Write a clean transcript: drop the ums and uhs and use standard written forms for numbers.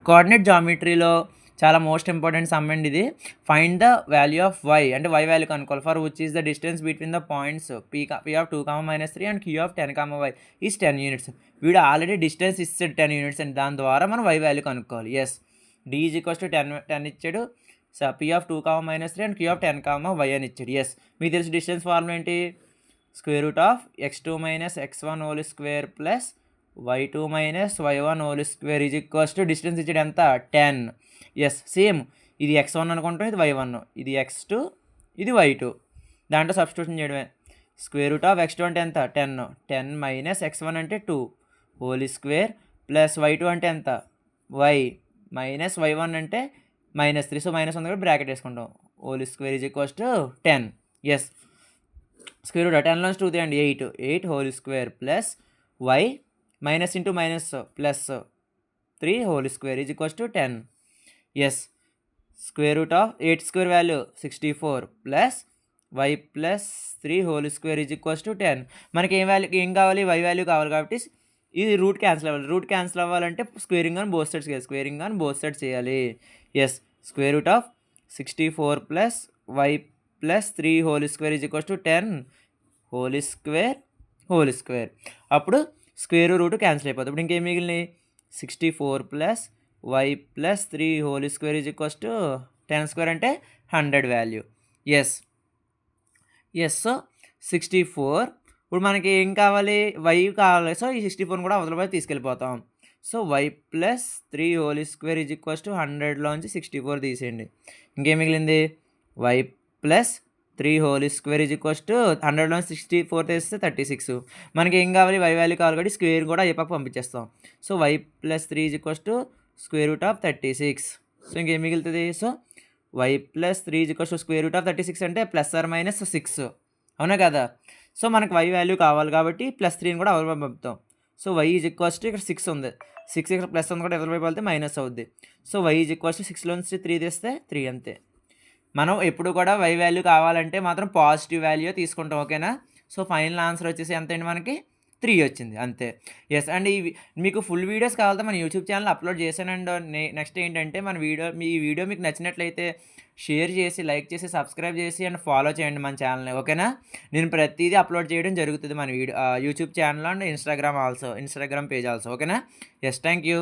Coordinate జామెట్రీలో చాలా most important sum అండి ఇది. Find the value of y అంటే y వాల్యూ కనుక్కోవాలి. For which is the distance between the points p of 2, -3 and q of 10, y is 10 units. వీడు already distance ఇస్తాడు 10 units అండి. దాని ద్వారా మనం y వాల్యూ కనుక్కోవాలి. Yes, d is equals to 10 ఇచ్చాడు. p of 2, -3 and q of 10, y అని ఇచ్చాడు. ఎస్, మీకు తెలిసి డిస్టెన్స్ ఫార్ములా ఏంటి? Square root of x2 - x1 whole square plus y2 - y1 whole square is equals to distance ఇచ్చాడు ఎంత? 10. Yes, same ఇది x1 అనుకుంటాం, ఇది y1, ఇది x2, ఇది y2. దాంట్లో సబ్స్టిట్యూషన్ చేయడమే. స్క్వేర్ రూట్ ఆఫ్ x2 అంటే ఎంత? 10 మైనస్ x1 అంటే 2 హోల్ స్క్వేర్ ప్లస్ y2 అంటే ఎంత? y మైనస్ y1 అంటే -3. సో మైనస్ ఉంది కూడా బ్రాకెట్ వేసుకుంటాం. Whole square is equals to 10. Yes, square root 10 2 3 అండి 8 whole square plus y minus into minus plus 3 whole square is equals to 10. Yes, square root of 8 square value 64 plus y plus 3 whole square is equals to 10. మనకి ఏం కావాలి? y value కావాలి. కాబట్టి ఇది root cancel అవ్వాలి. Root cancel అవ్వాలంటే squaring on both sides చేయాలి. Squaring on both sides చేయాలి. Yes, square root of 64 plus y plus 3 whole square is equals to 10 whole square. అప్పుడు స్క్వేర్ రూట్ క్యాన్సిల్ అయిపోతుంది. ఇప్పుడు ఇంకేం మిగిలినాయి? 64 plus y plus 3 whole square is equals to 10 square అంటే 100 value. Yes, so 64. ఇప్పుడు మనకి ఏం కావాలి? y కావాలి. సో ఈ 64 కూడా అవతల వైపు తీసుకెళ్ళిపోతాం. So y plus 3 whole square is equals to 100లోంచి 64 తీసేయండి. ఇంకేం మిగిలింది? y plus 3 whole square is equals to 100లోంచి 64 తీస్తే 36. మనకి ఏం కావాలి? y వాల్యూ కావాలి కాబట్టి స్క్వేర్ కూడా ఏ పక్క పంపించేస్తాం. So y plus 3 is equals to square root of 36. So ఇంకేం మిగులుతుంది? So y plus 3 is equals to square root of 36 అంటే ప్లస్ ఆర్ మైనస్ 6, అవునా కదా? సో మనకు y వాల్యూ కావాలి కాబట్టి ప్లస్ 3ని కూడా అవతల వైపు పంపుతాం. So y is equals to ఇక్కడ 6 ఉంది. 6 ఇక్కడ ప్లస్ ఉంది కూడా ఎవరి వైపు వెళ్తే మైనస్ అవుద్ది. So y is equals to 6లోంచి 3 తీస్తే 3 అంతే. మనం ఎప్పుడు కూడా y వాల్యూ కావాలంటే మాత్రం పాజిటివ్ వాల్యూ తీసుకుంటాం, ఓకేనా? సో ఫైనల్ ఆన్సర్ వచ్చేసి ఎంత అండి? మనకి 3 వచ్చింది అంతే. ఎస్, అండ్ ఇవి మీకు ఫుల్ వీడియోస్ కావాలంటే మన యూట్యూబ్ ఛానల్ అప్లోడ్ చేశాను. అండ్ నెక్స్ట్ ఏంటంటే ఈ వీడియో మీకు నచ్చినట్లయితే షేర్ చేసి, లైక్ చేసి, సబ్స్క్రైబ్ చేసి అండ్ ఫాలో చేయండి మన ఛానల్ని, ఓకేనా? నేను ప్రతిదీ అప్లోడ్ చేయడం జరుగుతుంది మన YouTube channel and Instagram page also, ఓకేనా? Yes, thank you.